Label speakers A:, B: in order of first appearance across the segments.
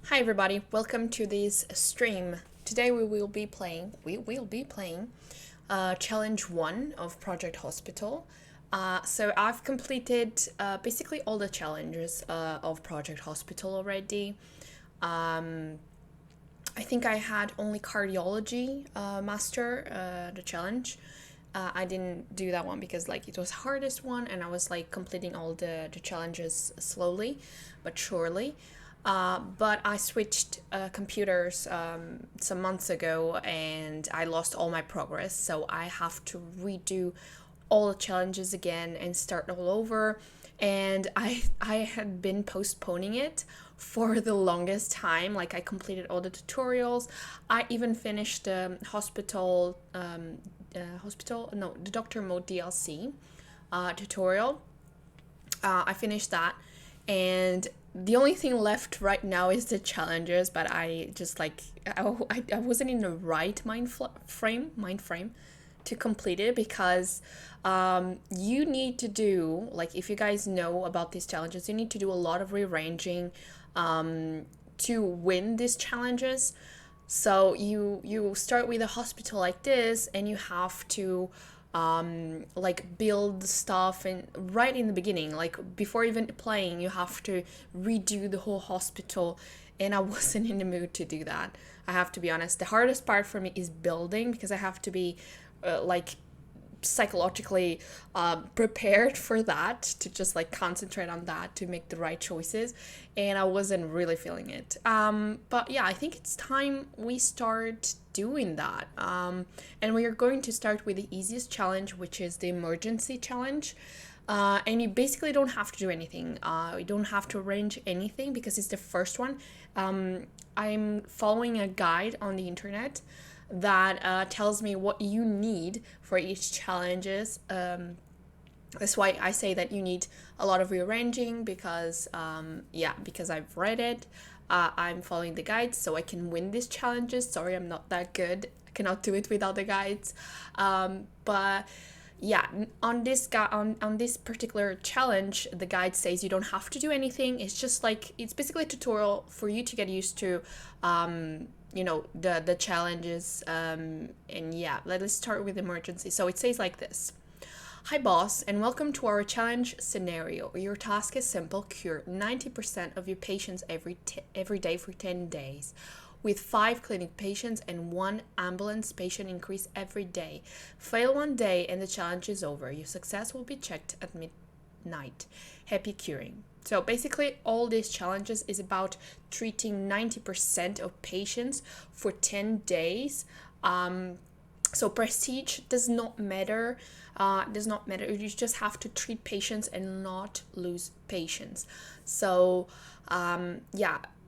A: Hi everybody, welcome to this stream. Today we will be playing challenge 1 of Project Hospital. So I've completed basically all the challenges of Project Hospital already. I think I had only cardiology master the challenge. I didn't do that one because like it was hardest one and I was like completing all the challenges slowly but surely. But I switched computers some months ago and I lost all my progress, so I have to redo all the challenges again and start all over. And I had been postponing it for the longest time. Like I completed all the tutorials. I even finished the the Doctor Mode DLC tutorial. I finished that, and the only thing left right now is the challenges. But I just like I wasn't in the right mind frame to complete it because you need to do, like, if you guys know about these challenges, you need to do a lot of rearranging to win these challenges. So you start with a hospital like this and you have to like build stuff, and right in the beginning, like before even playing, you have to redo the whole hospital, and I wasn't in the mood to do that. I have to be honest. The hardest part for me is building because I have to be like psychologically prepared for that, to just like concentrate on that to make the right choices, and I wasn't really feeling it. But yeah, I think it's time we start doing that. And we are going to start with the easiest challenge, which is the emergency challenge. And you basically don't have to do anything. You don't have to arrange anything because it's the first one. I'm following a guide on the internet that tells me what you need for each challenges. That's why I say that you need a lot of rearranging because because I've read it. I'm following the guides so I can win these challenges. Sorry, I'm not that good. I cannot do it without the guides. But yeah, on this particular challenge, the guide says you don't have to do anything. It's just like, it's basically a tutorial for you to get used to the challenges. And yeah, let's start with emergency. So it says like this: hi boss, and welcome to our challenge scenario. Your task is simple: cure 90% of your patients every day for 10 days, with 5 clinic patients and 1 ambulance patient increase every day. Fail one day and the challenge is over. Your success will be checked at midnight. Happy curing. So basically all these challenges is about treating 90% of patients for 10 days. So prestige does not matter. You just have to treat patients and not lose patients. So in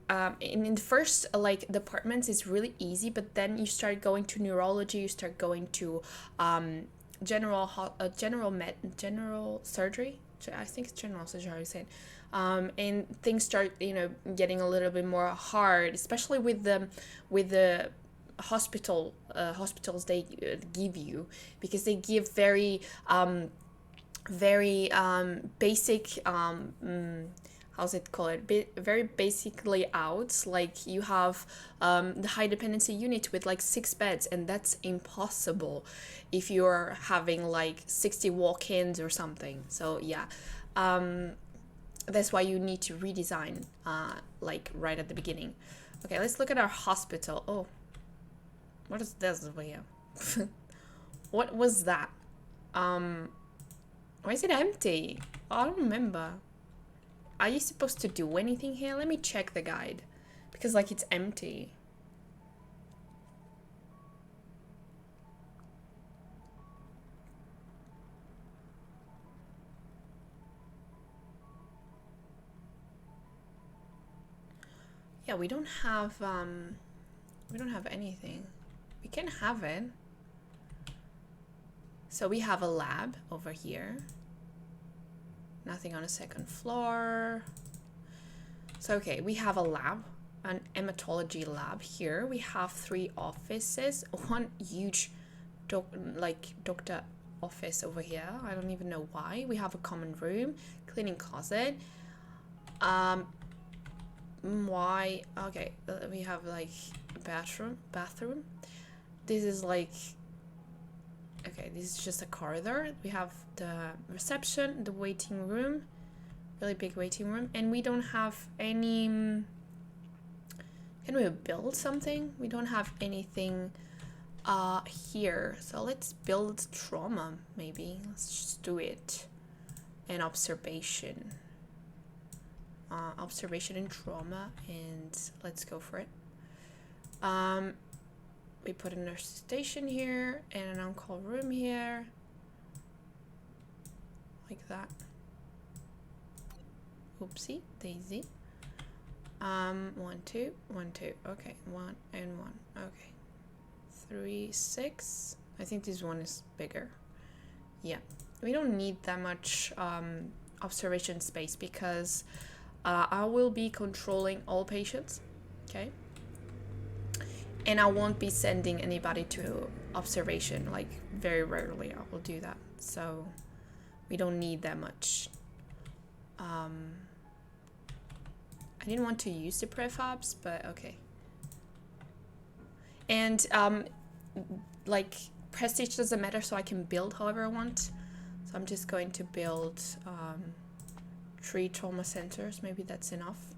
A: the first like departments is really easy, but then you start going to neurology, you start going to general surgery. I think it's general surgery, I was saying. And things start getting a little bit more hard, especially with the hospitals they give you, because they give very basic how's it called, very basic layouts. Like you have the high dependency unit with like 6 beds, and that's impossible if you're having like 60 walk-ins or something. So yeah, that's why you need to redesign like right at the beginning. Okay, let's look at our hospital. Oh, what is this over here? What was that? Why is it empty? I don't remember. Are you supposed to do anything here? Let me check the guide, because like it's empty. Yeah, we don't have anything. We can have it. So we have a lab over here. Nothing on the second floor. So okay, we have a lab, an hematology lab here. We have 3 offices, one huge doctor office over here. I don't even know why. We have a common room, cleaning closet, why. Okay, we have like a bathroom. This is like, okay, this is just a corridor. We have the reception, the waiting room, really big waiting room, and we don't have any. Can we build something? We don't have anything here, so let's build trauma. Maybe let's just do it. And observation and trauma, and let's go for it. We put a nurse station here and an on-call room here, like that. Oopsie daisy. 1 2 1 2. Okay, 1 and 1. Okay, 3 6. I think this one is bigger. Yeah, we don't need that much observation space because I will be controlling all patients. Okay, and I won't be sending anybody to observation. Like, very rarely I will do that, so we don't need that much. I didn't want to use the prefabs, but okay. And like, prestige doesn't matter, so I can build however I want. So I'm just going to build 3 trauma centers. Maybe that's enough.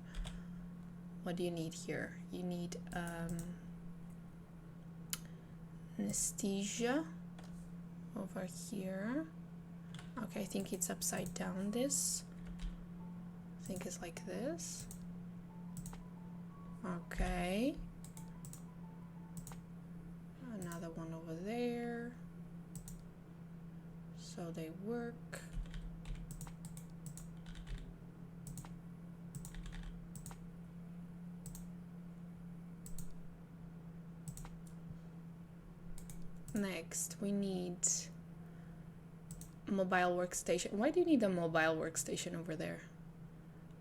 A: What do you need here? You need anesthesia over here. Okay, I think it's upside down, this. I think it's like this. Okay. Another one over there. So they work. Next, we need mobile workstation. Why do you need a mobile workstation over there?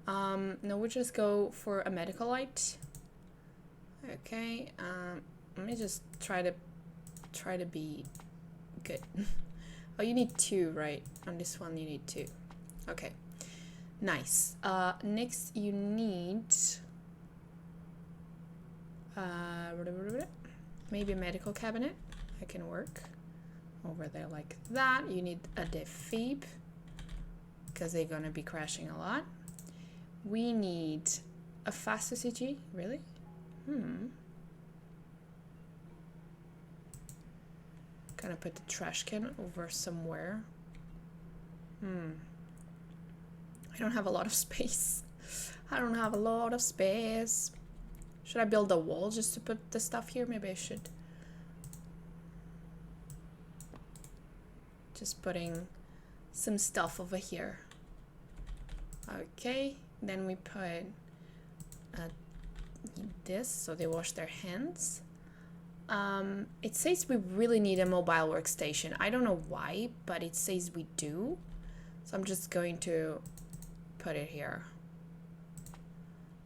A: No, we'll just go for a medical light. Okay, let me just try to be good. Oh, you need 2, right? On this one you need 2. Okay, nice. Next you need maybe a medical cabinet. That can work over there like that. You need a defib because they're gonna be crashing a lot. We need a fast ECG. Really? Gonna put the trash can over somewhere. I don't have a lot of space. I don't have a lot of space. Should I build a wall just to put the stuff here? Maybe I should. Just putting some stuff over here. Okay, then we put this so they wash their hands. It says we really need a mobile workstation. I don't know why, but it says we do. So I'm just going to put it here.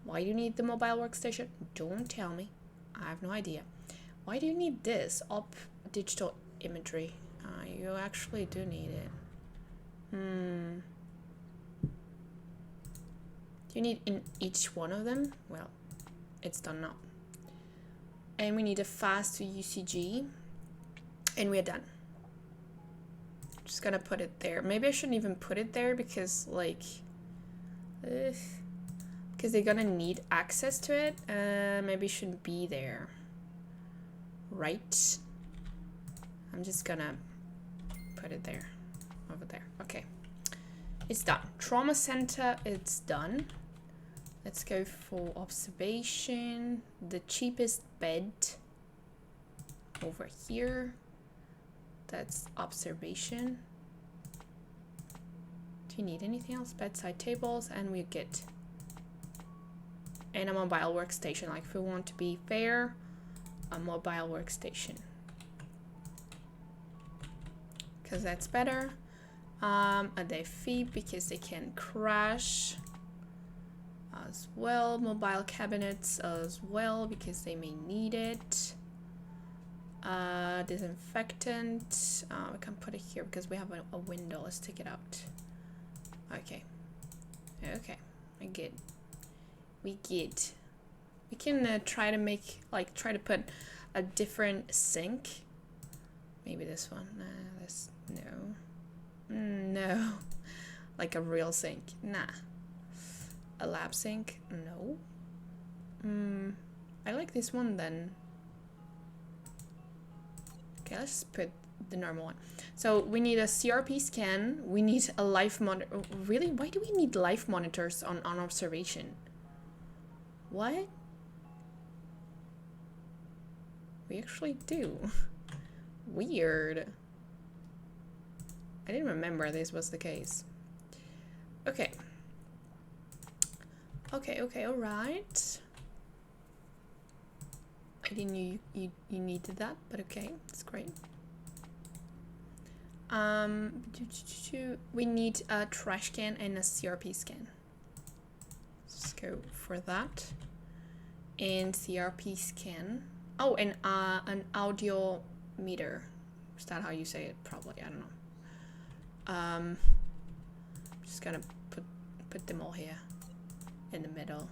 A: Why do you need the mobile workstation? Don't tell me. I have no idea. Why do you need this? Up digital imagery. You actually do need it. Do you need in each one of them? Well, it's done now. And we need a fast UCG. And we're done. Just gonna put it there. Maybe I shouldn't even put it there because, like, because they're gonna need access to it. Maybe it shouldn't be there. Right? I'm just gonna put it there. Over there. Okay. It's done. Trauma center, it's done. Let's go for observation. The cheapest bed over here. That's observation. Do you need anything else? Bedside tables, and we get and a mobile workstation. Like, if we want to be fair, a mobile workstation, because that's better. A defib because they can crash as well. Mobile cabinets as well because they may need it. Disinfectant. We can put it here because we have a window. Let's take it out. Okay. Okay. I get. we get. We can try to make, like, try to put a different sink. Maybe this one. This, no. No. Like a real sink. Nah. A lab sink? No. I like this one then. Okay, let's put the normal one. So we need a CRP scan. We need a life monitor. Really? Why do we need life monitors on observation? What? We actually do. Weird. I didn't remember this was the case. Okay. Okay, alright. I didn't know you needed that, but okay, it's great. We need a trash can and a CRP scan. Let's go for that. And CRP scan. Oh, and an audio meter. Is that how you say it? Probably, I don't know. Just gonna put them all here in the middle,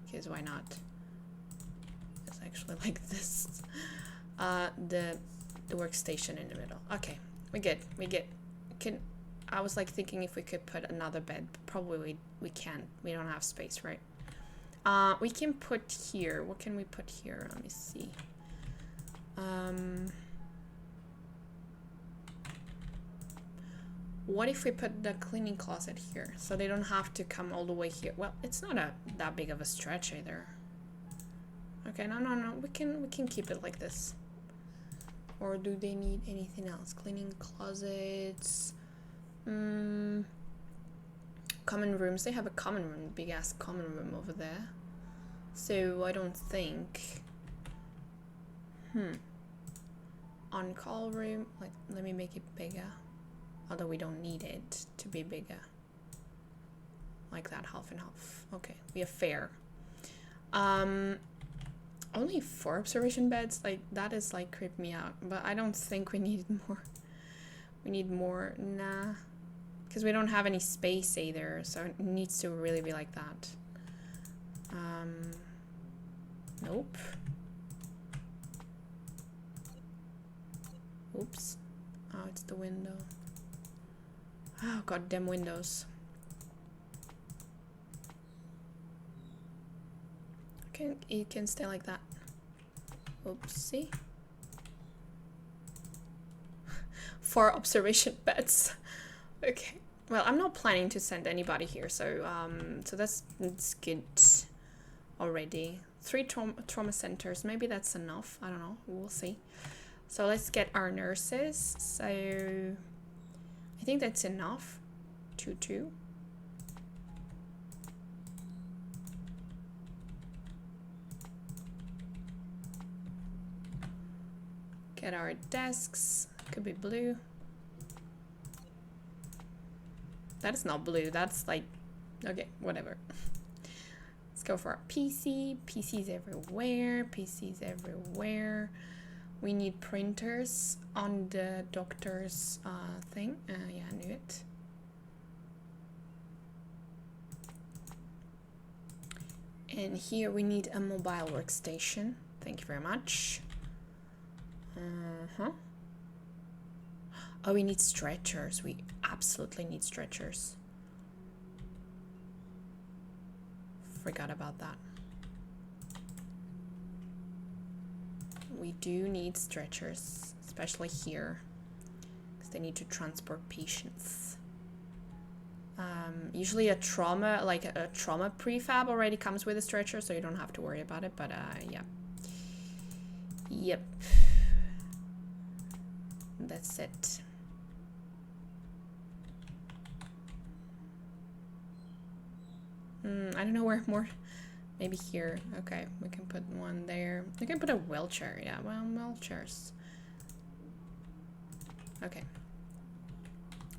A: because why not? It's actually like this. The workstation in the middle. Okay, we good. I was like thinking if we could put another bed, but probably we can't. We don't have space, right? We can put here. What can we put here? Let me see. What if we put the cleaning closet here, so they don't have to come all the way here? Well, it's not that big of a stretch either. Okay, no. We can keep it like this. Or do they need anything else? Cleaning closets. Common rooms. They have a common room, big ass common room over there. So I don't think. On-call room. Like, let me make it bigger. Although we don't need it to be bigger. Like that, half and half. Okay, we have fair. Only 4 observation beds? Like, that is like creep me out. But I don't think we need more. We need more. Nah. Because we don't have any space either. So it needs to really be like that. Nope. Oops. Oh, it's the window. Oh, goddamn windows. Okay, it can stay like that. Oopsie. 4 observation beds. Okay. Well, I'm not planning to send anybody here, so that's good already. 3 trauma centers. Maybe that's enough. I don't know. We'll see. So let's get our nurses. So I think that's enough. 2. Get our desks. Could be blue. That is not blue. That's like, okay, whatever. Let's go for our PC. PCs everywhere. PCs everywhere. We need printers on the doctor's thing. Yeah, I knew it. And here we need a mobile workstation. Thank you very much. Oh, we need stretchers. We absolutely need stretchers. Forgot about that. We do need stretchers, especially here, because they need to transport patients. Usually a trauma, like a trauma prefab already comes with a stretcher, so you don't have to worry about it, but yeah. Yep. That's it. I don't know where more. Maybe here. Okay, we can put one there. We can put a wheelchair. Yeah, well, wheelchairs. Okay.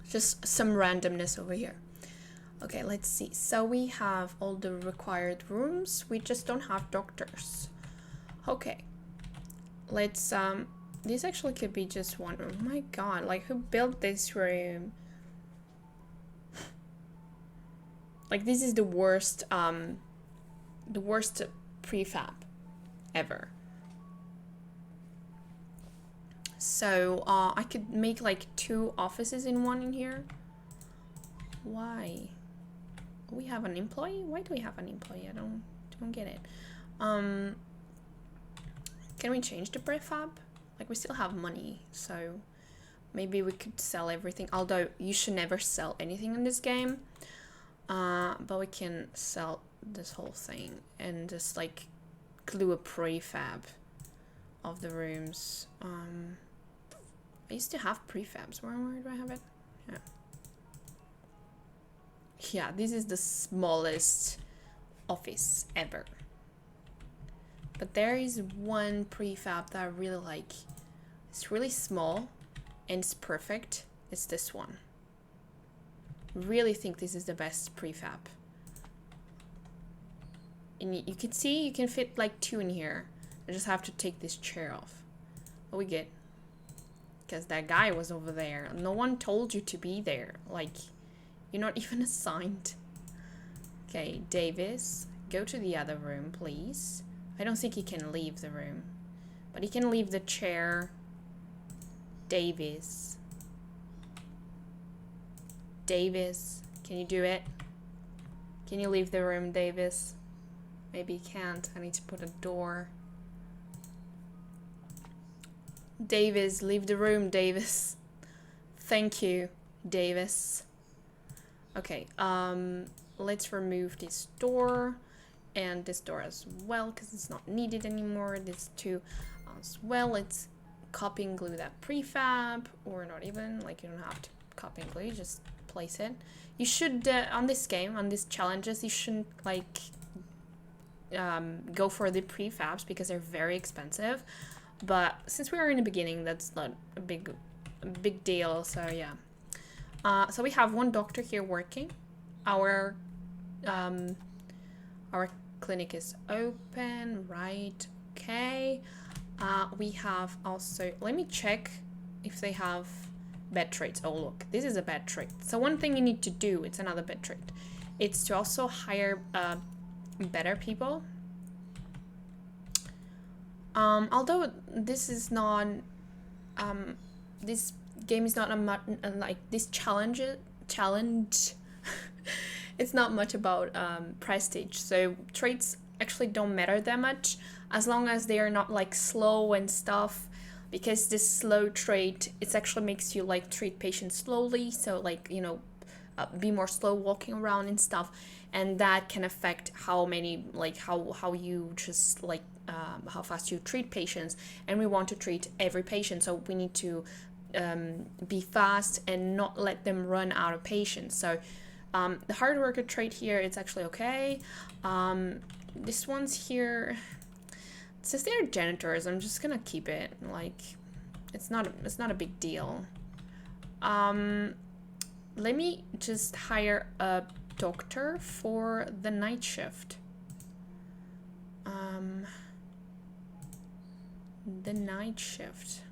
A: Just some randomness over here. Okay, let's see. So we have all the required rooms. We just don't have doctors. Okay. Let's, this actually could be just one room. Oh my god, like, who built this room? Like, this is the worst, the worst prefab ever. So I could make like 2 offices in one in here. Why? We have an employee? Why do we have an employee? I don't get it. Can we change the prefab? Like, we still have money, so maybe we could sell everything. Although you should never sell anything in this game. But we can sell this whole thing and just like glue a prefab of the rooms. I used to have prefabs. Where do I have it? Yeah. Yeah, this is the smallest office ever. But there is one prefab that I really like. It's really small and it's perfect. It's this one. Really think this is the best prefab. And you can see you can fit like 2 in here. I just have to take this chair off. But we get. Because that guy was over there. No one told you to be there. Like, you're not even assigned. Okay, Davis, go to the other room, please. I don't think he can leave the room. But he can leave the chair. Davis. Davis, can you do it? Can you leave the room, Davis? Maybe he can't. I need to put a door. Davis, leave the room, Davis. Thank you, Davis. Okay, let's remove this door and this door as well because it's not needed anymore. This too as well. Let's copy and glue that prefab, or not even, like, you don't have to copy and glue, just place it. You should on this game, on these challenges, you shouldn't like go for the prefabs because they're very expensive. But since we are in the beginning, that's not a big deal. So yeah. So we have one doctor here working. Our clinic is open, right? Okay. We have also, let me check if they have bed traits. Oh look, this is a bed trait. So one thing you need to do, it's another bed trait. It's to also hire better people. Although this is not, this game is not like this challenge. It's not much about prestige. So traits actually don't matter that much as long as they are not like slow and stuff. Because this slow trait, it actually makes you like treat patients slowly. So like, you know, be more slow walking around and stuff. And that can affect how many, like how you just like, how fast you treat patients. And we want to treat every patient. So we need to be fast and not let them run out of patients. So the hard worker trait here, it's actually okay. This one's here. Since they're janitors, I'm just gonna keep it. Like, it's not a big deal. Let me just hire a doctor for the night shift. The night shift.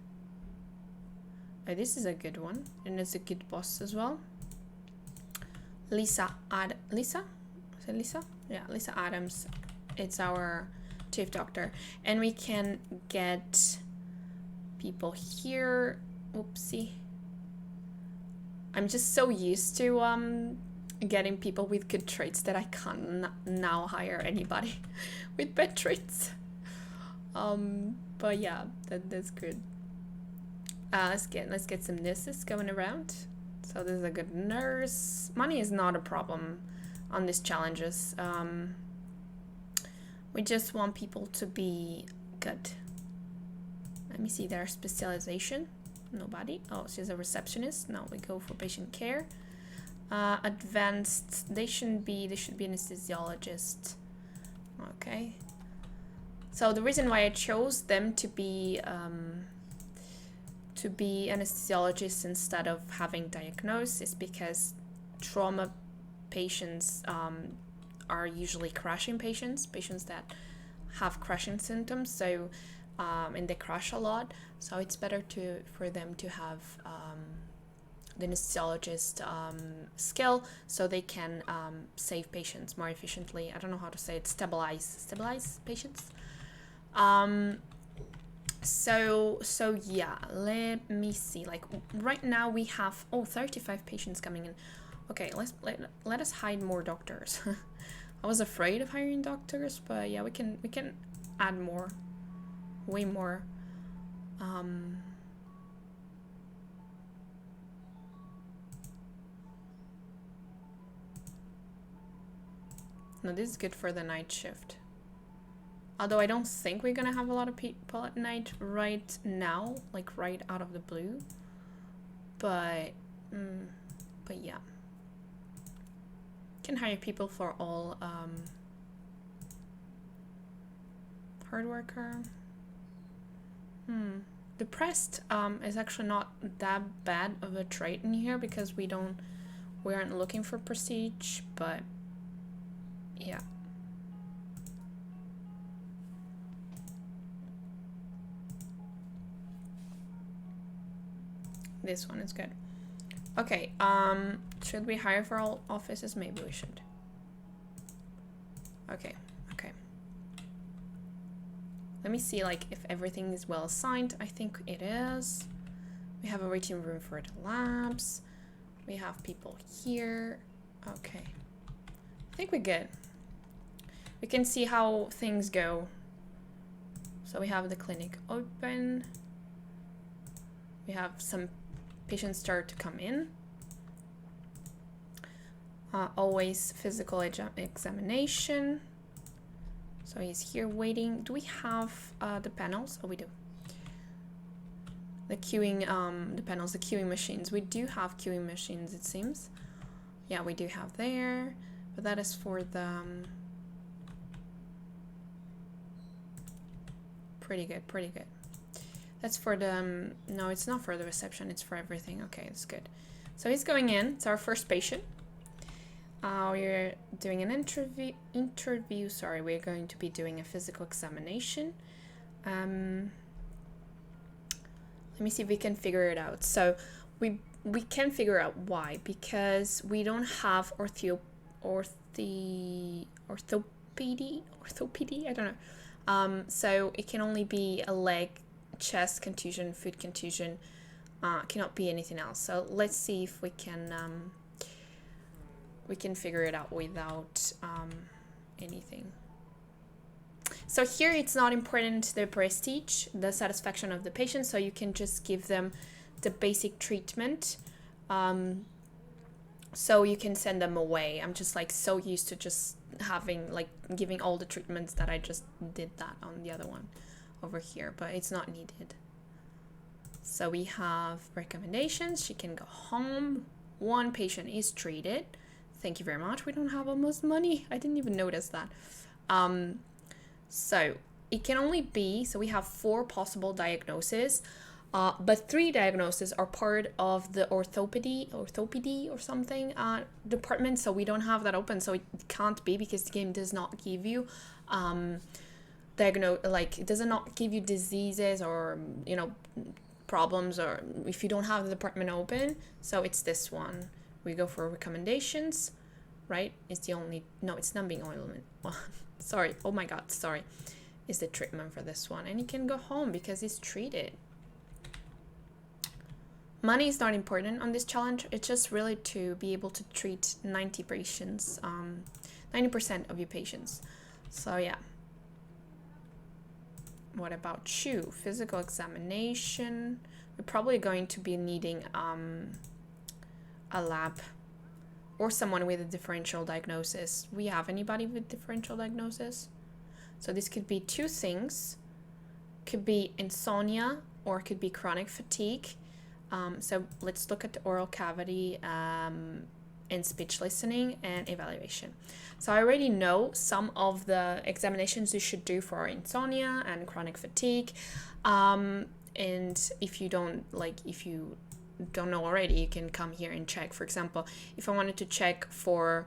A: Oh, this is a good one, and it's a good boss as well. Lisa? Is it Lisa? Yeah, Lisa Adams. It's our chief doctor, and we can get people here. Oopsie. I'm just so used to getting people with good traits that I can't now hire anybody with bad traits. But yeah, that's good. Let's get some nurses going around. So this is a good nurse. Money is not a problem on these challenges. We just want people to be good. Let me see their specialization. Nobody. Oh, she's a receptionist. No, we go for patient care. Advanced. They should be anesthesiologist. Okay. So the reason why I chose them to be anesthesiologists instead of having diagnosis is because trauma patients are usually crashing patients that have crashing symptoms. So and they crash a lot. So it's better for them to have the anesthesiologist skill, so they can save patients more efficiently. I don't know how to say it. Stabilize patients. So yeah, let me see. Like right now we have 35 patients coming in. Okay, let us hide more doctors. I was afraid of hiring doctors, but yeah, we can add more, way more. No, this is good for the night shift. Although I don't think we're gonna have a lot of people at night right now, like right out of the blue. But yeah. Can hire people for all hard worker. Depressed is actually not that bad of a trait in here because we aren't looking for prestige, but yeah. This one is good. Okay, should we hire for all offices? Maybe we should. Okay. Let me see, like, if everything is well assigned. I think it is. We have a waiting room for the labs. We have people here. Okay. I think we're good. We can see how things go. So we have the clinic open. We have some patients start to come in. Always physical examination. So he's here waiting. Do we have the panels? Oh, we do. The queuing, the panels, the queuing machines. We do have queuing machines, it seems. Yeah, we do have there. But that is for the... pretty good. That's for the... no, it's not for the reception. It's for everything. Okay, that's good. So he's going in. It's our first patient. We're doing an interview. Sorry, we're going to be doing a physical examination. Let me see if we can figure it out. So we can figure out why, because we don't have orthopedy, I don't know. So it can only be a leg, chest contusion, foot contusion. Cannot be anything else. So let's see if we can figure it out without anything. So here it's not important the prestige, the satisfaction of the patient, so you can just give them the basic treatment. So you can send them away. I'm just like so used to just having like giving all the treatments that I just did that on the other one over here, but it's not needed. So we have recommendations. She can go home. One patient is treated. Thank you very much. We don't have almost money. I didn't even notice that. So it can only be, so we have 4 possible diagnoses, but 3 diagnoses are part of the orthopedy or something department. So we don't have that open. So it can't be because the game does not give you it does not give you diseases or, you know, problems, or if you don't have the department open. So it's this one. We go for recommendations, right? It's the only, no, it's numbing ointment. Sorry, oh my god, sorry. Is the treatment for this one. And you can go home because it's treated. Money is not important on this challenge. It's just really to be able to treat 90 patients, 90% of your patients. So yeah. What about you? Physical examination. We're probably going to be needing a lab or someone with a differential diagnosis. We have anybody with differential diagnosis? So this could be 2 things. Could be insomnia or it could be chronic fatigue. So let's look at the oral cavity and speech listening and evaluation. So I already know some of the examinations you should do for insomnia and chronic fatigue. And if you don't know already, you can come here and check. For example, if I wanted to check for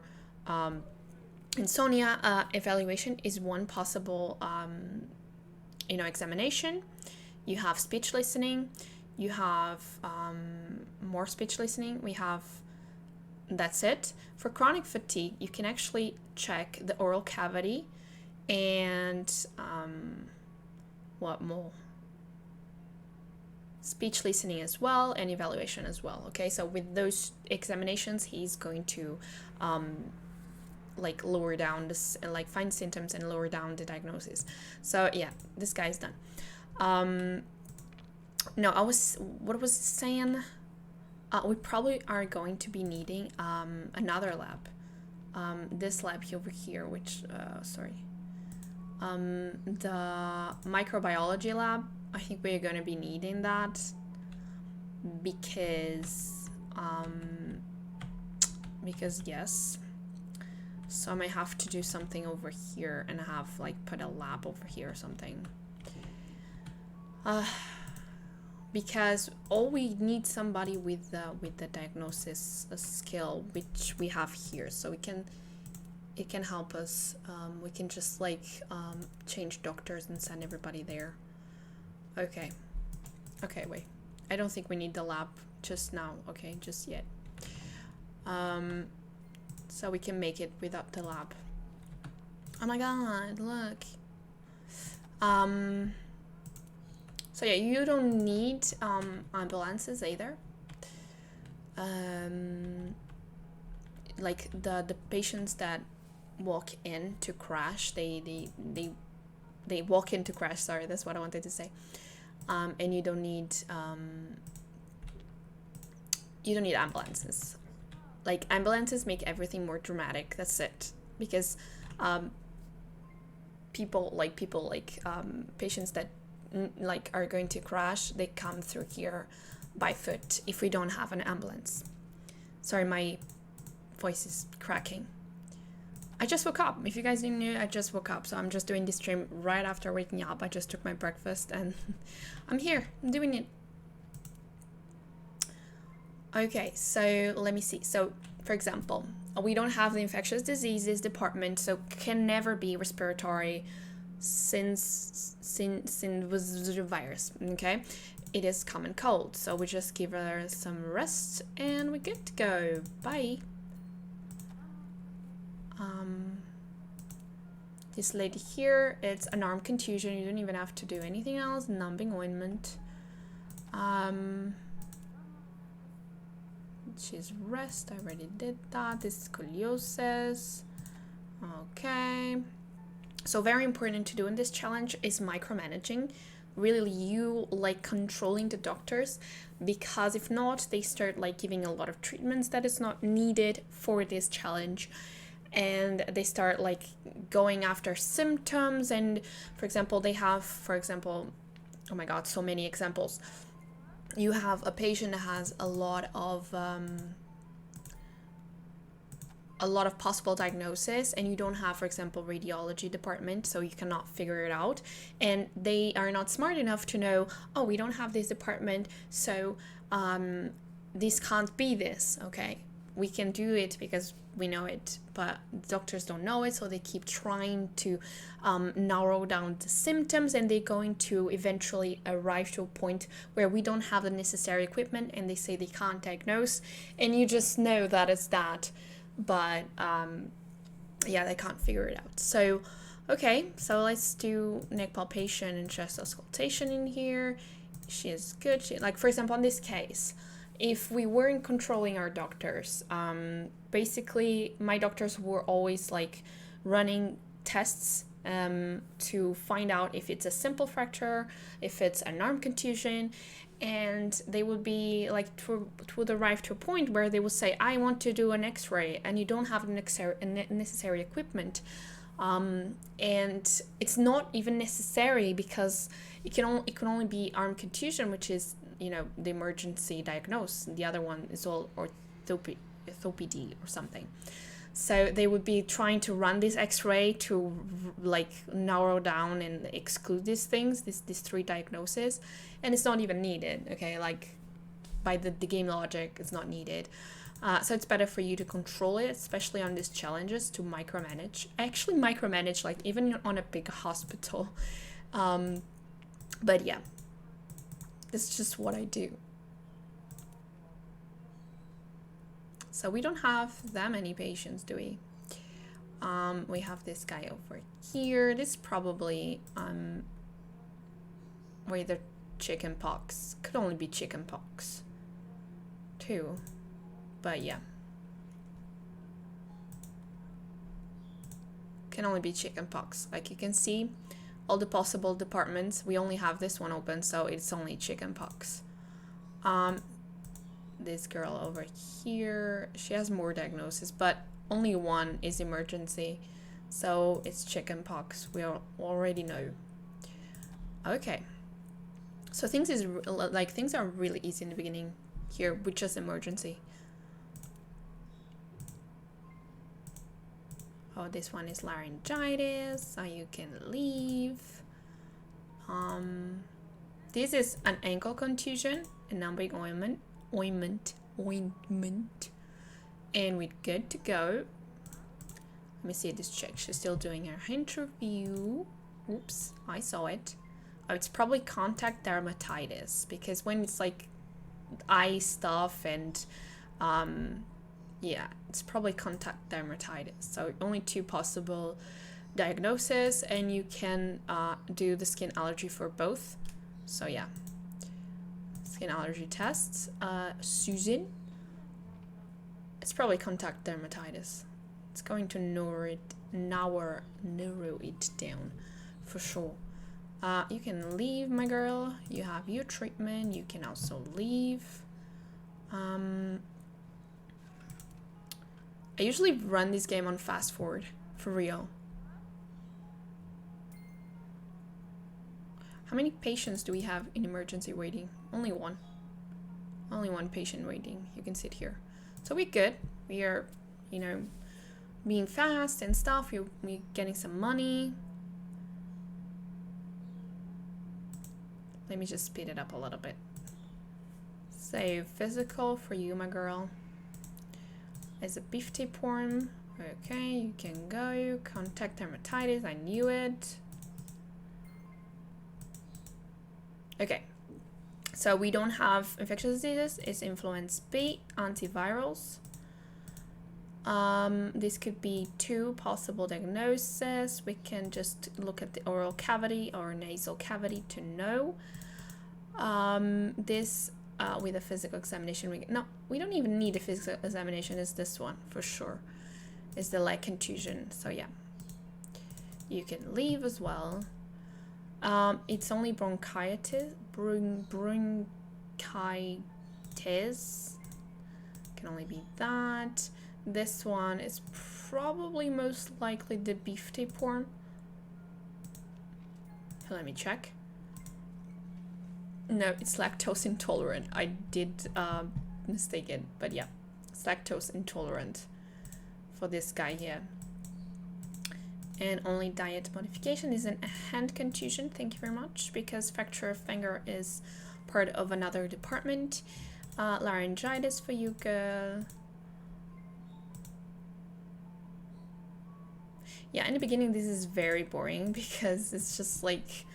A: insomnia, evaluation is one possible examination. You have speech listening, you have more speech listening. We have, that's it. For chronic fatigue, you can actually check the oral cavity and what more? Speech listening as well, and evaluation as well. Okay, so with those examinations, he's going to like lower down this, like find symptoms and lower down the diagnosis. So yeah, this guy's done. No, what was I saying? We probably are going to be needing another lab. This lab over here, which the microbiology lab. I think we're going to be needing that because yes. So I might have to do something over here and have like put a lab over here or something. Because all we need somebody with the diagnosis skill, which we have here, so it can help us. We can just like change doctors and send everybody there. Okay, wait. I don't think we need the lab just now. Okay, just yet. So we can make it without the lab. Oh my god, look. So yeah, you don't need ambulances either. Like the patients that walk in to crash, they walk in to crash, sorry, that's what I wanted to say. And you don't need ambulances. Like, ambulances make everything more dramatic, that's it. Because patients that like are going to crash, they come through here by foot if we don't have an ambulance. Sorry, my voice is cracking. I just woke up. If you guys didn't know, I just woke up, so I'm just doing this stream right after waking up. I just took my breakfast and I'm here, I'm doing it. Okay, so let me see. So for example, we don't have the infectious diseases department, so can never be respiratory since was the virus. Okay, it is common cold, so we just give her some rest and we're good to go. Bye. This lady here, it's an arm contusion. You don't even have to do anything else. Numbing ointment. She's rest. I already did that. This is scoliosis. Okay. So very important to do in this challenge is micromanaging. Really, you like controlling the doctors, because if not, they start like giving a lot of treatments that is not needed for this challenge. And they start like going after symptoms. And for example, they have, oh my god, so many examples. You have a patient that has a lot of possible diagnosis, and you don't have, for example, radiology department, so you cannot figure it out. And they are not smart enough to know, oh, we don't have this department, so this can't be this. Okay, we can do it because we know it, but doctors don't know it, so they keep trying to narrow down the symptoms, and they're going to eventually arrive to a point where we don't have the necessary equipment, and they say they can't diagnose, and you just know that it's that, but yeah, they can't figure it out. So okay, so let's do neck palpation and chest auscultation in here. She is good. Like, for example, in this case, if we weren't controlling our doctors, basically my doctors were always like running tests to find out if it's a simple fracture, if it's an arm contusion, and they would be like would arrive to a point where they would say, I want to do an x-ray, and you don't have the necessary equipment. And it's not even necessary, because it can only be arm contusion, which is, you know, the emergency diagnosis. The other one is all orthopedy or something. So they would be trying to run this x-ray to like narrow down and exclude these things, these three diagnoses, and it's not even needed. Okay, like by the game logic, it's not needed. So it's better for you to control it, especially on these challenges, to micromanage. Actually micromanage, like even on a big hospital. But yeah. That's just what I do. So we don't have that many patients, do we? We have this guy over here. This is probably either chicken pox. Could only be chicken pox too, but yeah, can only be chicken pox. Like you can see all the possible departments. We only have this one open, so it's only chicken pox. This girl over here, she has more diagnoses, but only one is emergency, so it's chicken pox. We already know. Okay, so things are really easy in the beginning here with just emergency. Oh, this one is laryngitis, so you can leave. This is an ankle contusion, a numbing ointment, and we're good to go. Let me see this check. She's still doing her interview. Oops, I saw it. Oh, it's probably contact dermatitis, because when it's like eye stuff and yeah, it's probably contact dermatitis. So only 2 possible diagnoses, and you can do the skin allergy for both. So yeah, skin allergy tests. Susan, it's probably contact dermatitis. It's going to narrow it down for sure. You can leave, my girl. You have your treatment. You can also leave. I usually run this game on fast forward, for real. How many patients do we have in emergency waiting? Only one. Only one patient waiting. You can sit here. So we're good. We are, you know, being fast and stuff. We're getting some money. Let me just speed it up a little bit. So physical for you, my girl. Is a beef tapeworm. Okay, you can go. Contact dermatitis. I knew it. Okay. So we don't have infectious diseases. It's influenza B, antivirals. This could be 2 possible diagnoses. We can just look at the oral cavity or nasal cavity to know. This with a physical examination, we don't even need a physical examination. Is this one for sure? Is the leg contusion? So yeah, you can leave as well. It's only bronchitis. Bronchitis can only be that. This one is probably most likely the beef tapeworm. Let me check. No, it's lactose intolerant. I did mistake it, but yeah, it's lactose intolerant for this guy here. And only diet modification is a hand contusion. Thank you very much, because fracture of finger is part of another department. Laryngitis for you, girl. Yeah, in the beginning this is very boring because it's just like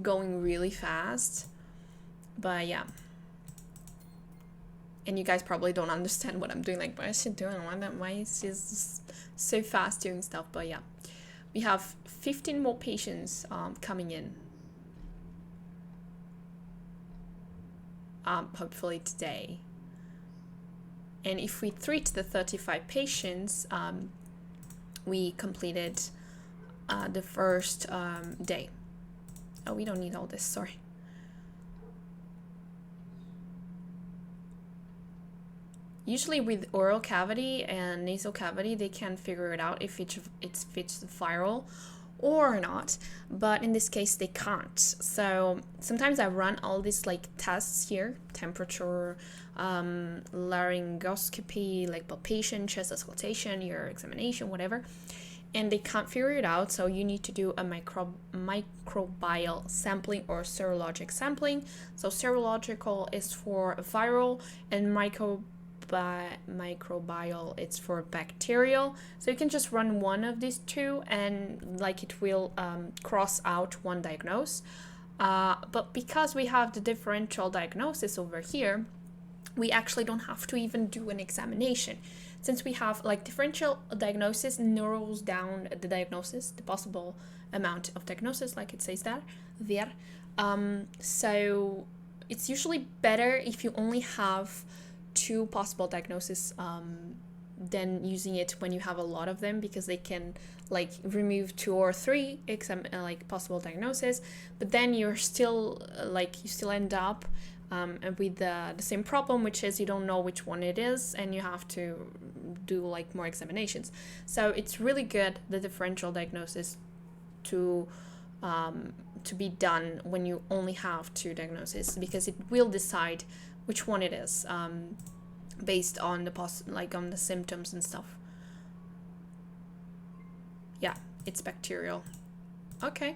A: going really fast. But yeah. And you guys probably don't understand what I'm doing. Like, what is she doing? Why is she just so fast doing stuff? But yeah. We have 15 more patients coming in. Hopefully today. And if we treat the 35 patients, we completed the first day. Oh, we don't need all this, sorry. Usually with oral cavity and nasal cavity, they can figure it out if it's viral or not, but in this case they can't. So sometimes I run all these like tests here, temperature, laryngoscopy, like palpation, chest auscultation, your examination, whatever, and they can't figure it out. So you need to do a microbial sampling or serologic sampling. So serological is for viral, and microbial it's for bacterial. So you can just run one of these 2 and like it will cross out one diagnose. But because we have the differential diagnosis over here, we actually don't have to even do an examination. Since we have like differential diagnosis narrows down the diagnosis, the possible amount of diagnosis, like it says that there. So it's usually better if you only have two possible diagnoses than using it when you have a lot of them, because they can like remove two or three like possible diagnoses, but then you're still you still end up with the same problem, which is you don't know which one it is and you have to do like more examinations. So it's really good, the differential diagnosis, to be done when you only have two diagnoses, because it will decide which one it is based on the on the symptoms and stuff. Yeah, it's bacterial. Okay,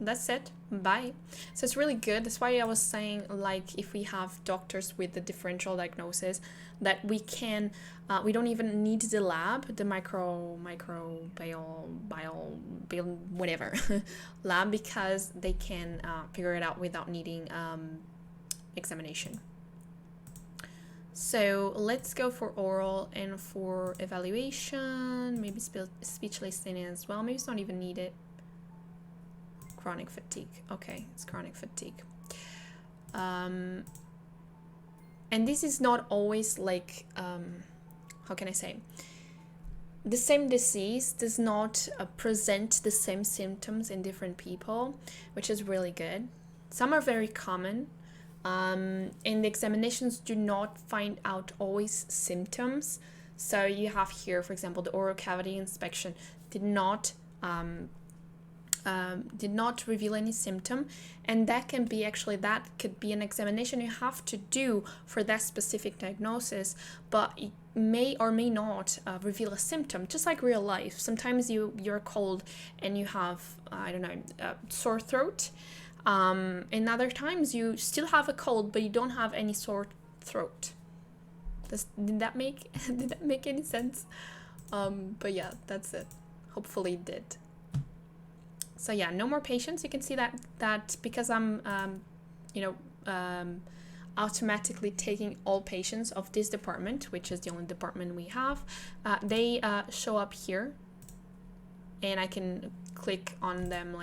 A: that's it. Bye. So it's really good. That's why I was saying, like, if we have doctors with the differential diagnosis, that we can we don't even need the lab, the bio whatever lab, because they can figure it out without needing examination. So let's go for oral and for evaluation. Maybe speech listening as well. Maybe it's not even needed. Chronic fatigue. Okay, it's chronic fatigue. And this is not always like, how can I say? The same disease does not present the same symptoms in different people, which is really good. Some are very common. And the examinations do not find out always symptoms. So you have here, for example, the oral cavity inspection did not reveal any symptom, and that could be an examination you have to do for that specific diagnosis, but it may or may not reveal a symptom, just like real life. Sometimes you're cold and you have sore throat. And other times you still have a cold, but you don't have any sore throat. Did that make any sense? But yeah, that's it. Hopefully it did. So yeah, no more patients. You can see that because I'm automatically taking all patients of this department, which is the only department we have, they show up here, and I can click on them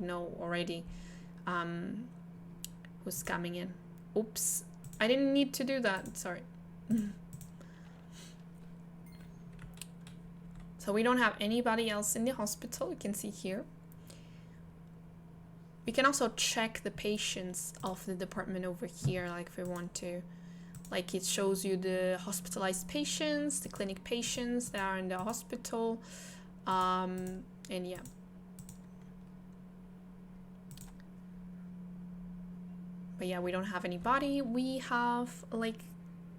A: know already who's coming in. Oops, I didn't need to do that, sorry. So we don't have anybody else in the hospital, you can see here. We can also check the patients of the department over here, like if we want to. Like it shows you the hospitalized patients, the clinic patients that are in the hospital, and yeah. But yeah, we don't have anybody. We have like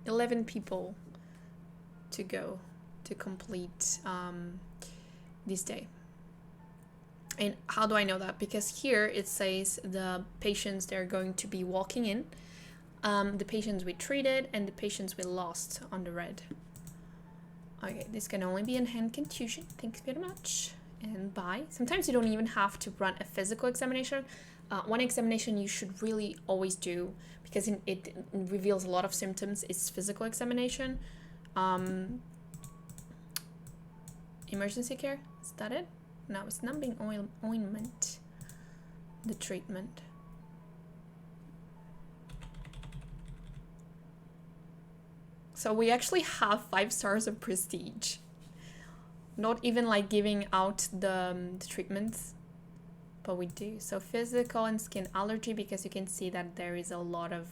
A: 11 people to go to complete this day. And how do I know that? Because here it says the patients they're going to be walking in, the patients we treated, and the patients we lost on the red. Okay, this can only be in hand contusion. Thanks very much. And bye. Sometimes you don't even have to run a physical examination. One examination you should really always do, because it reveals a lot of symptoms, is physical examination. Emergency care, is that it? No, it's numbing ointment, the treatment. So we actually have 5 stars of prestige. Not even like giving out the treatments, but we do. So physical and skin allergy, because you can see that there is a lot of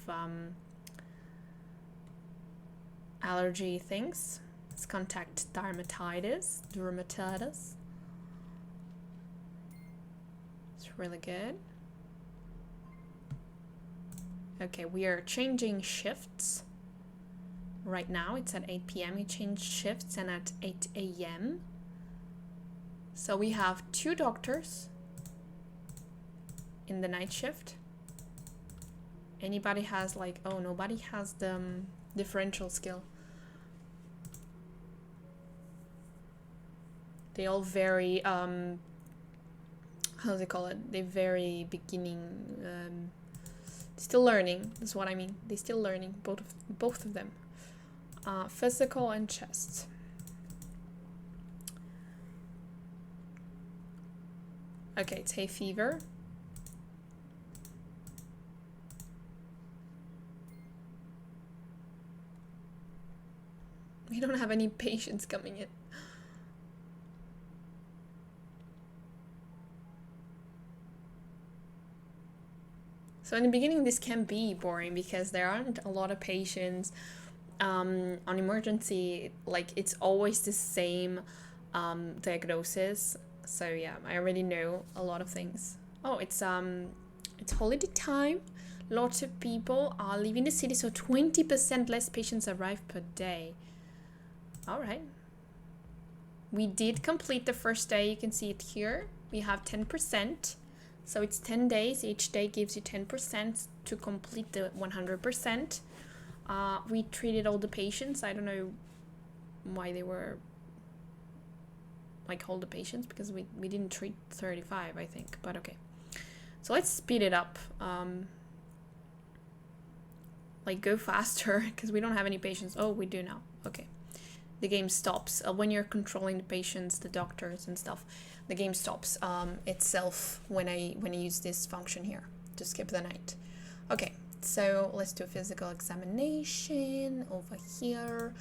A: allergy things. It's contact dermatitis. It's really good. Okay, we are changing shifts. Right now it's at 8 p.m. We changed shifts, and at 8 a.m. So we have 2 doctors in the night shift. Anybody has like, oh, nobody has the differential skill. They all very, how how do they call it? They're very beginning, still learning. That's what I mean. They're still learning, both of them. Physical and chest. Okay, it's hay fever. We don't have any patients coming in. So in the beginning, this can be boring because there aren't a lot of patients. On emergency, like it's always the same diagnosis. So yeah, I already know a lot of things. Oh, it's holiday time. Lots of people are leaving the city, so 20% less patients arrive per day. All right. We did complete the first day. You can see it here. We have 10%. So it's 10 days. Each day gives you 10% to complete the 100%. We treated all the patients. I don't know why they were like all the patients, because we didn't treat 35, I think, but okay. So let's speed it up. Like go faster because we don't have any patients. Oh, we do now. Okay. The game stops when you're controlling the patients, the doctors and stuff. The game stops itself when I use this function here to skip the night. Okay, so let's do a physical examination over here.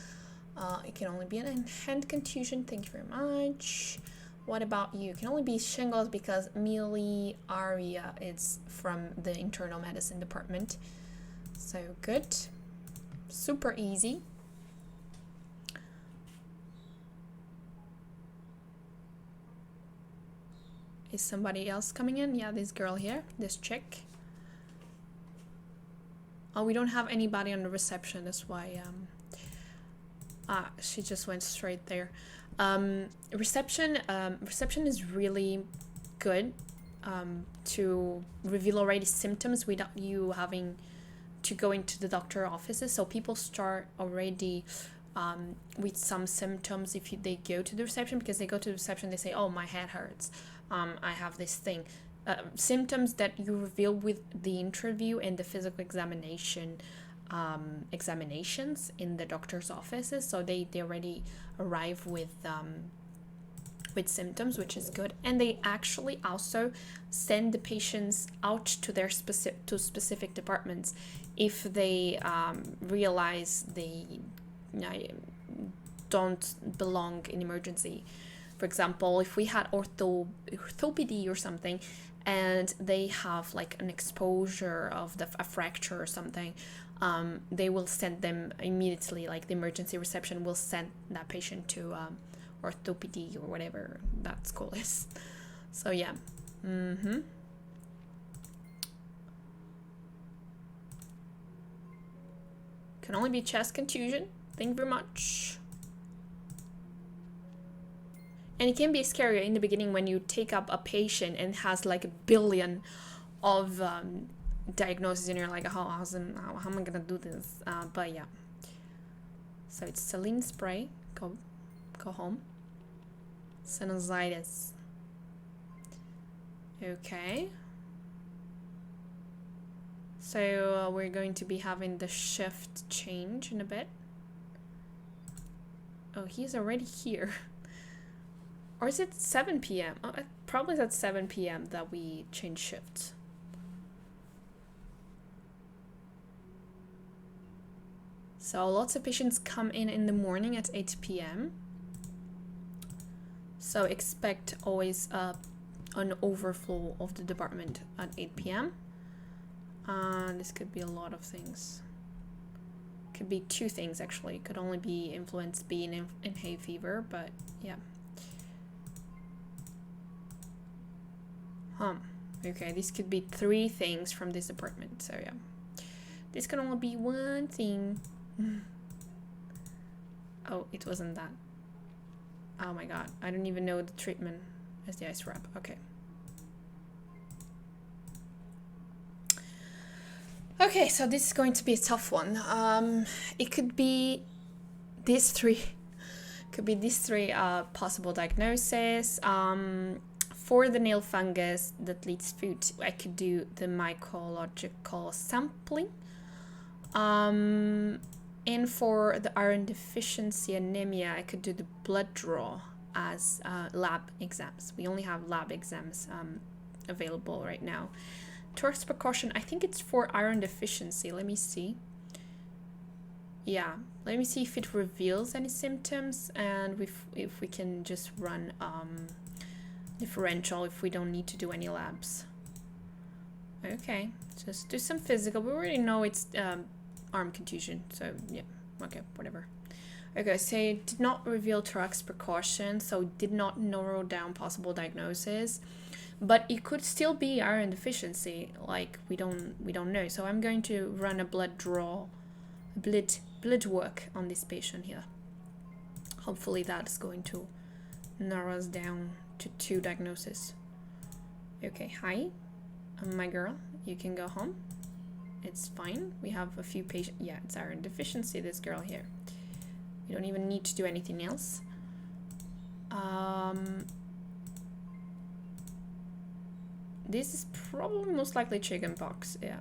A: It can only be an hand contusion. Thank you very much. What about you? It can only be shingles because Millie Aria is from the internal medicine department. So good. Super easy. Is somebody else coming in? Yeah, this girl here, this chick. Oh, we don't have anybody on the reception, that's why she just went straight there. Reception is really good to reveal already symptoms without you having to go into the doctor offices. So people start already with some symptoms if they go to the reception, because they go to the reception, they say, oh, my head hurts, I have this thing. Symptoms that you reveal with the interview and the physical examinations in the doctor's offices. So they already arrive with symptoms, which is good. And they actually also send the patients out to their specific departments if they realize they don't belong in emergency. For example, if we had orthopedy or something, and they have like an exposure of a fracture or something, they will send them immediately, like the emergency reception will send that patient to orthopedy or whatever that school is. So yeah. Can only be chest contusion. Thank you very much. And it can be scary in the beginning when you take up a patient and has like a billion of diagnoses and you're like, how am I gonna do this? But yeah. So it's saline spray. Go home. Sinusitis. Okay. So we're going to be having the shift change in a bit. Oh, he's already here. Or is it 7 p.m.? Oh, probably it's at 7 p.m. that we change shifts. So lots of patients come in the morning at 8 p.m. So expect always an overflow of the department at 8 p.m. This could be a lot of things. Could be two things actually. It could only be influenza B and hay fever, but yeah. Okay, this could be three things from this department, so yeah. This can only be one thing. Oh, it wasn't that. Oh my god, I don't even know the treatment as the ice wrap. Okay. Okay, so this is going to be a tough one. It could be these three. Could be these three possible diagnoses. For the nail fungus that leads food, I could do the mycological sampling. And for the iron deficiency anemia, I could do the blood draw as lab exams. We only have lab exams available right now. Torx precaution, I think it's for iron deficiency. Let me see. Yeah, let me see if it reveals any symptoms, and if we can just run differential if we don't need to do any labs. Okay, just do some physical. We already know it's arm contusion, so yeah, okay, whatever. Okay, so it did not reveal thorax precaution, so did not narrow down possible diagnosis, but it could still be iron deficiency. Like we don't know. So I'm going to run a blood draw, blood work on this patient here. Hopefully that's going to narrow us down to 2 diagnoses. Okay, hi, my girl, you can go home. It's fine. We have a few patients. Yeah, it's iron deficiency, this girl here. You don't even need to do anything else. This is probably most likely chickenpox. Yeah,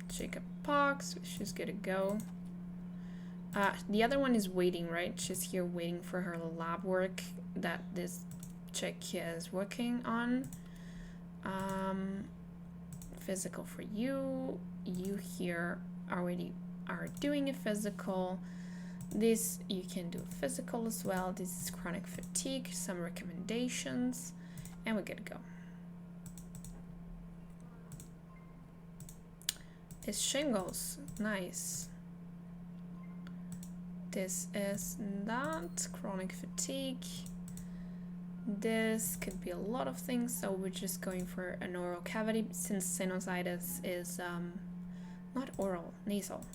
A: chickenpox. She's good to go. The other one is waiting, right? She's here waiting for her lab work that this chick is working on. Physical for you. You here already are doing a physical. This you can do a physical as well. This is chronic fatigue, some recommendations, and we're good to go. It's shingles. Nice. This is not chronic fatigue. This could be a lot of things, so we're just going for an oral cavity since sinusitis is not oral, nasal.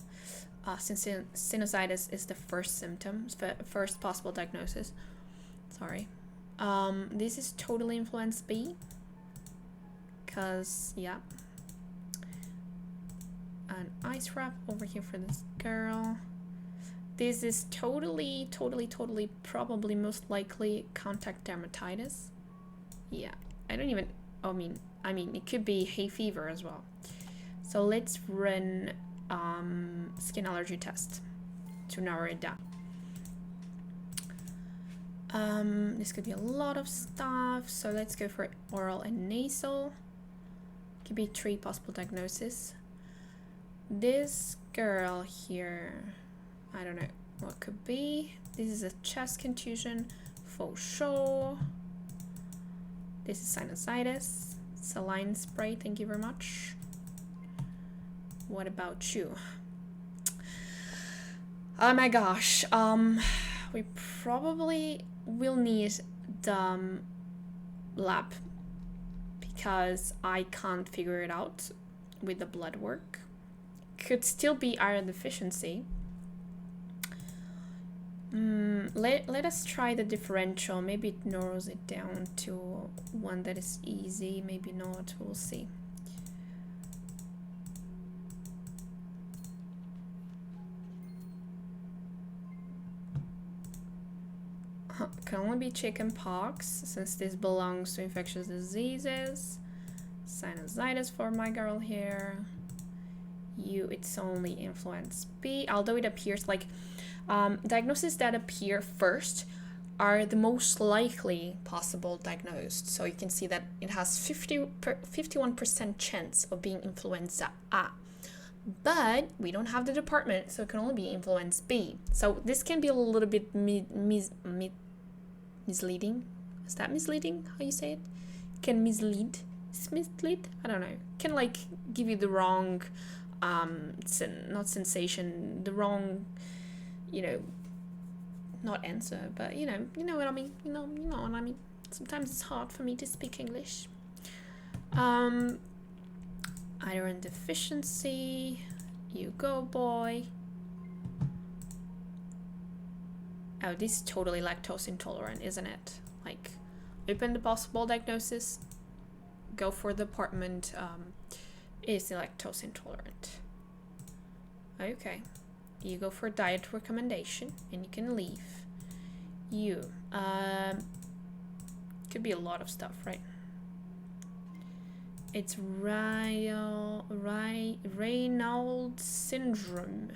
A: Since sinusitis is the first symptom, first possible diagnosis. Sorry. This is totally influenza B. Cause yeah. An ice wrap over here for this girl. This is totally, probably most likely contact dermatitis. Yeah, I don't even, I mean, it could be hay fever as well. So let's run skin allergy test to narrow it down. This could be a lot of stuff. So let's go for oral and nasal. Could be 3 possible diagnoses. This girl here, I don't know what could be. This is a chest contusion for sure. This is sinusitis. Saline spray, thank you very much. What about you? Oh my gosh. We probably will need the lab because I can't figure it out with the blood work. Could still be iron deficiency. Let us try the differential. Maybe it narrows it down to one that is easy. Maybe not. We'll see. Can only be chickenpox since this belongs to infectious diseases. Sinusitis for my girl here. You, it's only influenza B, although it appears like diagnoses that appear first are the most likely possible diagnosed. So you can see that it has 51% chance of being influenza A. But we don't have the department, so it can only be influenza B. So this can be a little bit misleading. Is that misleading? How you say it? Can mislead? Is mislead? I don't know. Can like give you the wrong not sensation, the wrong, you know, not answer, but you know what I mean. You know what I mean. Sometimes it's hard for me to speak English. Iron deficiency. You go, boy. Oh, this is totally lactose intolerant, isn't it? Like, open the possible diagnosis. Go for the department. Is lactose intolerant. Okay. You go for diet recommendation and you can leave. You. Could be a lot of stuff, right? It's Raynaud's syndrome.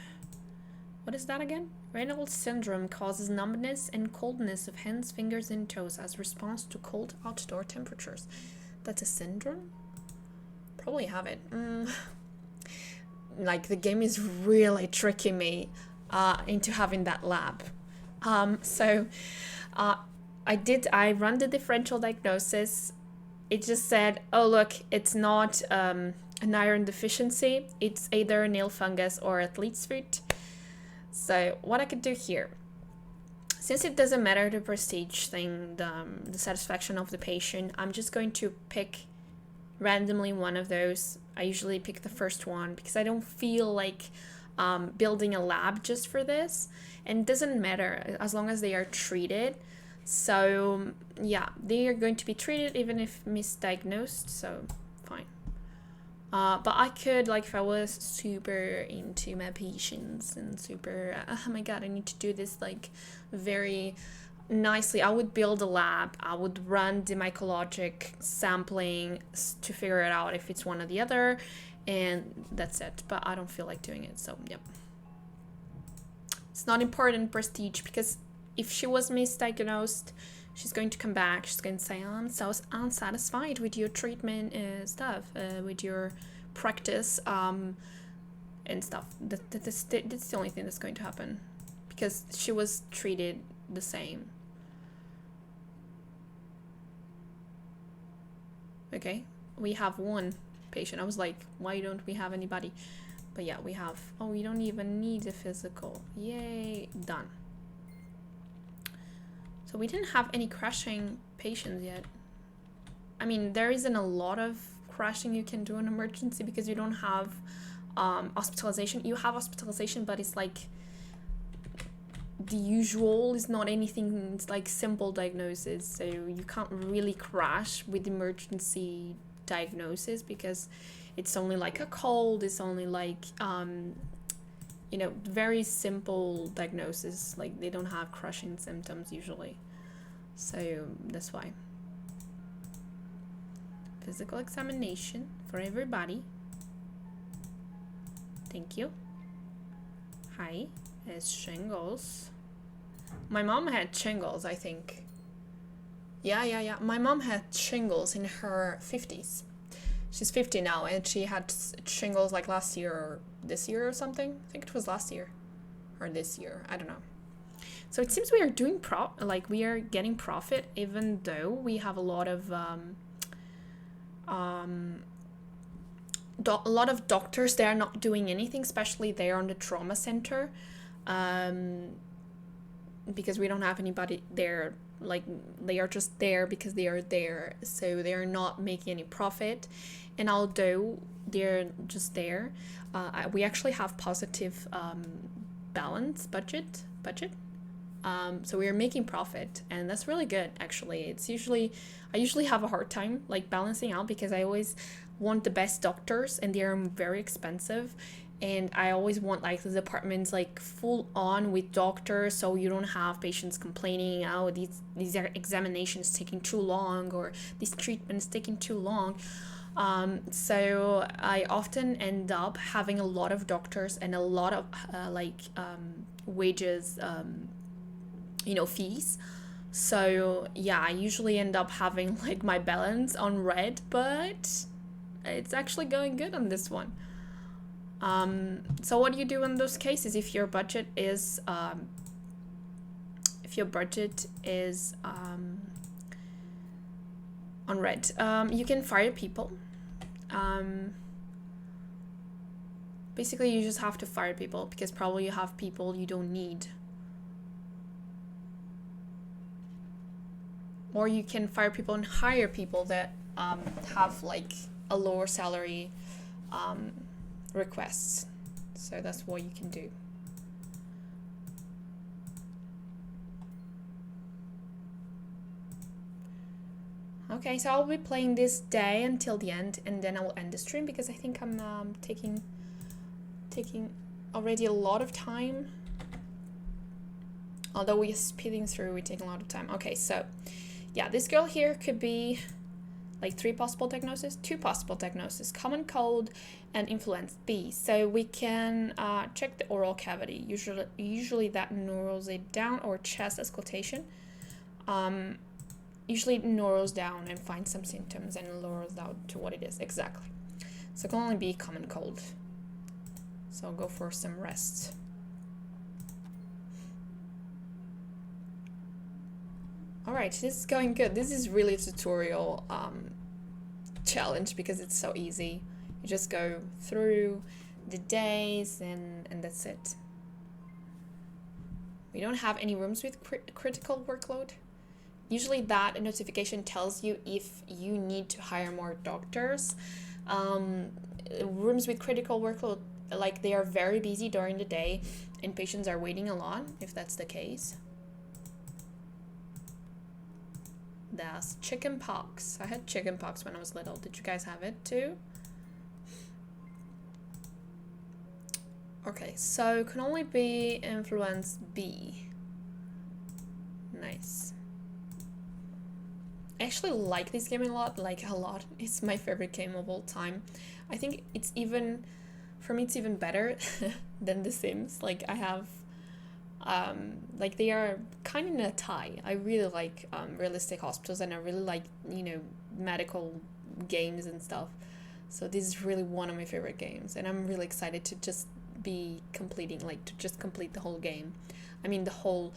A: What is that again? Raynaud's syndrome causes numbness and coldness of hands, fingers, and toes as response to cold outdoor temperatures. That's a syndrome? Probably have it. Like, the game is really tricking me into having that lab. I run the differential diagnosis. It just said, oh look, it's not an iron deficiency. It's either nail fungus or athlete's foot. So what I could do here, since it doesn't matter the prestige thing, the satisfaction of the patient, I'm just going to pick randomly one of those. I usually pick the first one because I don't feel like building a lab just for this. And it doesn't matter as long as they are treated. So yeah, they are going to be treated even if misdiagnosed, so fine. But I could, like, if I was super into my patients and super, oh my god, I need to do this like very nicely, I would build a lab. I would run the mycologic sampling to figure it out if it's one or the other, and that's it. But I don't feel like doing it, so yep. It's not important prestige, because if she was misdiagnosed, she's going to come back. She's going to say, I'm so unsatisfied with your treatment stuff, with your practice and stuff. That's the only thing that's going to happen, because she was treated the same. Okay, we have one patient. I was like, why don't we have anybody? But yeah, we have. Oh, we don't even need a physical. Yay, done. So we didn't have any crashing patients yet. I mean, there isn't a lot of crashing you can do in emergency because you don't have hospitalization. You have hospitalization, but it's like the usual is not anything. It's like simple diagnosis, so you can't really crash with emergency diagnosis because it's only like a cold. It's only like you know, very simple diagnosis. Like, they don't have crushing symptoms usually, so that's why. Physical examination for everybody. Thank you. Hi, it's shingles. My mom had shingles, I think. Yeah. My mom had shingles in her 50s. She's 50 now, and she had shingles like last year or this year or something. I think it was last year or this year. I don't know. So it seems we are doing we are getting profit, even though we have a lot of doctors. They are not doing anything, especially there on the trauma center, because we don't have anybody there. Like, they are just there because they are there, so they are not making any profit. And although they're just there, we actually have positive balance budget. So we are making profit, and that's really good, actually. I usually have a hard time like balancing out because I always want the best doctors, and they are very expensive. And I always want like the departments like full on with doctors, so you don't have patients complaining, oh, these examinations taking too long, or these treatments taking too long. So I often end up having a lot of doctors and a lot of wages, fees. So yeah, I usually end up having like my balance on red, but it's actually going good on this one. So what do you do in those cases if your budget is on red? You can fire people. Basically, you just have to fire people because probably you have people you don't need. Or you can fire people and hire people that have like a lower salary requests. So that's what you can do. Okay, so I'll be playing this day until the end, and then I will end the stream because I think I'm taking already a lot of time. Although we're speeding through, we take a lot of time. Okay, so yeah, this girl here could be like 3 possible diagnoses, 2 possible diagnoses, common cold and influenza B. So we can check the oral cavity. Usually that narrows it down, or chest auscultation. Usually it narrows down and finds some symptoms and lowers down to what it is exactly. So it can only be common cold. So I'll go for some rest. Alright, this is going good. This is really a tutorial challenge because it's so easy. You just go through the days and that's it. We don't have any rooms with critical workload. Usually that notification tells you if you need to hire more doctors. Rooms with critical workload, like they are very busy during the day and patients are waiting a lot, if that's the case. That's chicken pox. I had chicken pox when I was little. Did you guys have it too? Okay, so can only be influenza B. Nice. I actually like this game a lot, It's my favorite game of all time. I think it's even, for me, it's even better than The Sims. Like I have, like they are kind of in a tie. I really like realistic hospitals, and I really like, you know, medical games and stuff. So this is really one of my favorite games, and I'm really excited to just be completing, like to just complete the whole game. I mean the whole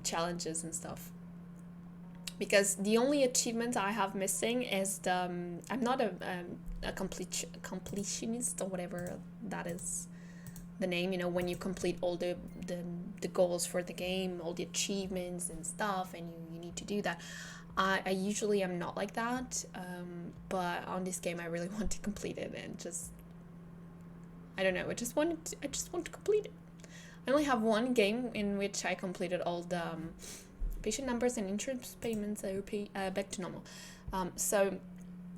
A: challenges and stuff. Because the only achievement I have missing is the I'm not a completionist or whatever that is the name, you know, when you complete all the goals for the game, all the achievements and stuff, and you need to do that. I usually am not like that, but on this game I really want to complete it, and just I don't know, I just want to complete it. I only have one game in which I completed all the patient numbers and insurance payments are back to normal. So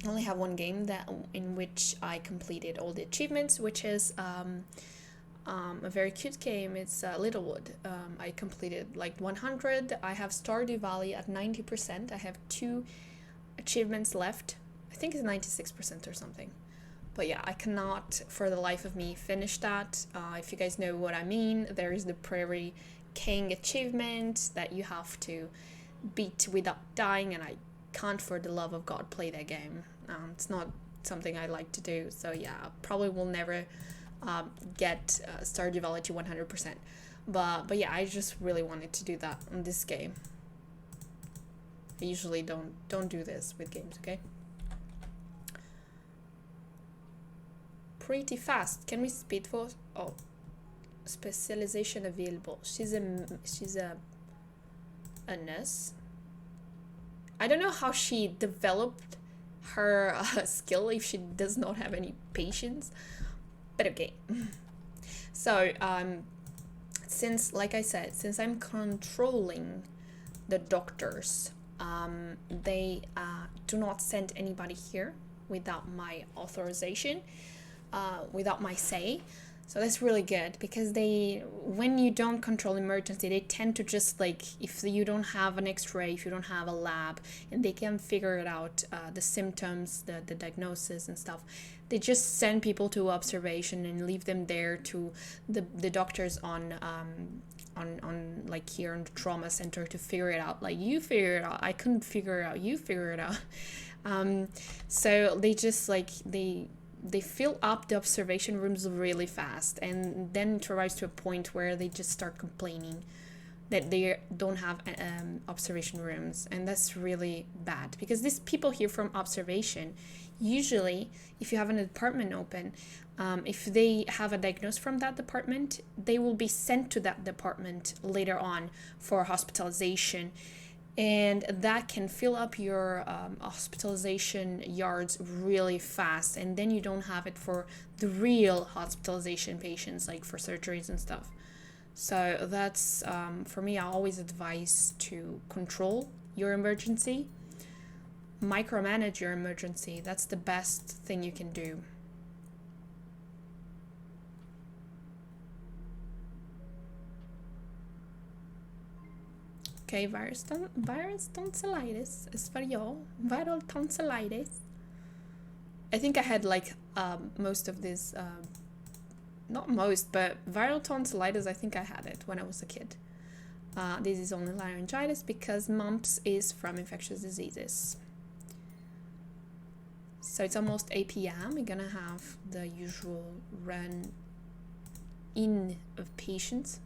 A: I only have one game that in which I completed all the achievements, which is a very cute game. It's Littlewood. I completed like 100. I have Stardew Valley at 90%. I have 2 achievements left. I think it's 96% or something. But yeah, I cannot for the life of me finish that. If you guys know what I mean, there is the Prairie King achievement that you have to beat without dying, and I can't for the love of God play that game. It's not something I like to do, so yeah, probably will never get Stardew Valley to 100%. But yeah, I just really wanted to do that on this game. I usually don't do this with games, okay? Pretty fast. Can we speed forward? Oh, specialization available. She's a nurse. I don't know how she developed her skill if she does not have any patients, but okay. So since, like I said, since I'm controlling the doctors, they do not send anybody here without my authorization, without my say. So that's really good, because when you don't control emergency, they tend to just, like, if you don't have an x-ray, if you don't have a lab, and they can figure it out, the symptoms, the diagnosis and stuff, they just send people to observation and leave them there to the doctors on like here in the trauma center to figure it out. Like, you figure it out, I couldn't figure it out, you figure it out. So they just, like, they fill up the observation rooms really fast, and then it arrives to a point where they just start complaining that they don't have observation rooms, and that's really bad, because these people here from observation, usually if you have an department open, if they have a diagnosis from that department, they will be sent to that department later on for hospitalization, and that can fill up your hospitalization yards really fast, and then you don't have it for the real hospitalization patients, like for surgeries and stuff. So that's, for me, I always advise to control your emergency, micromanage your emergency. That's the best thing you can do. Okay, virus tonsillitis is for you. Viral tonsillitis. I think I had like most of this, not most, but viral tonsillitis, I think I had it when I was a kid. This is only laryngitis because mumps is from infectious diseases. So it's almost 8 p.m. We're gonna have the usual run in of patients.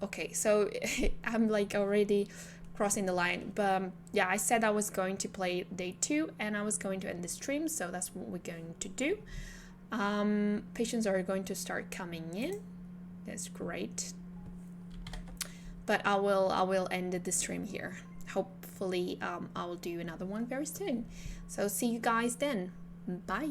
A: Okay, so I'm like already crossing the line, but yeah, I said I was going to play day 2 and I was going to end the stream, so that's what we're going to do. Patients are going to start coming in. That's great, but I will end the stream here. Hopefully I will do another one very soon, so see you guys then. Bye.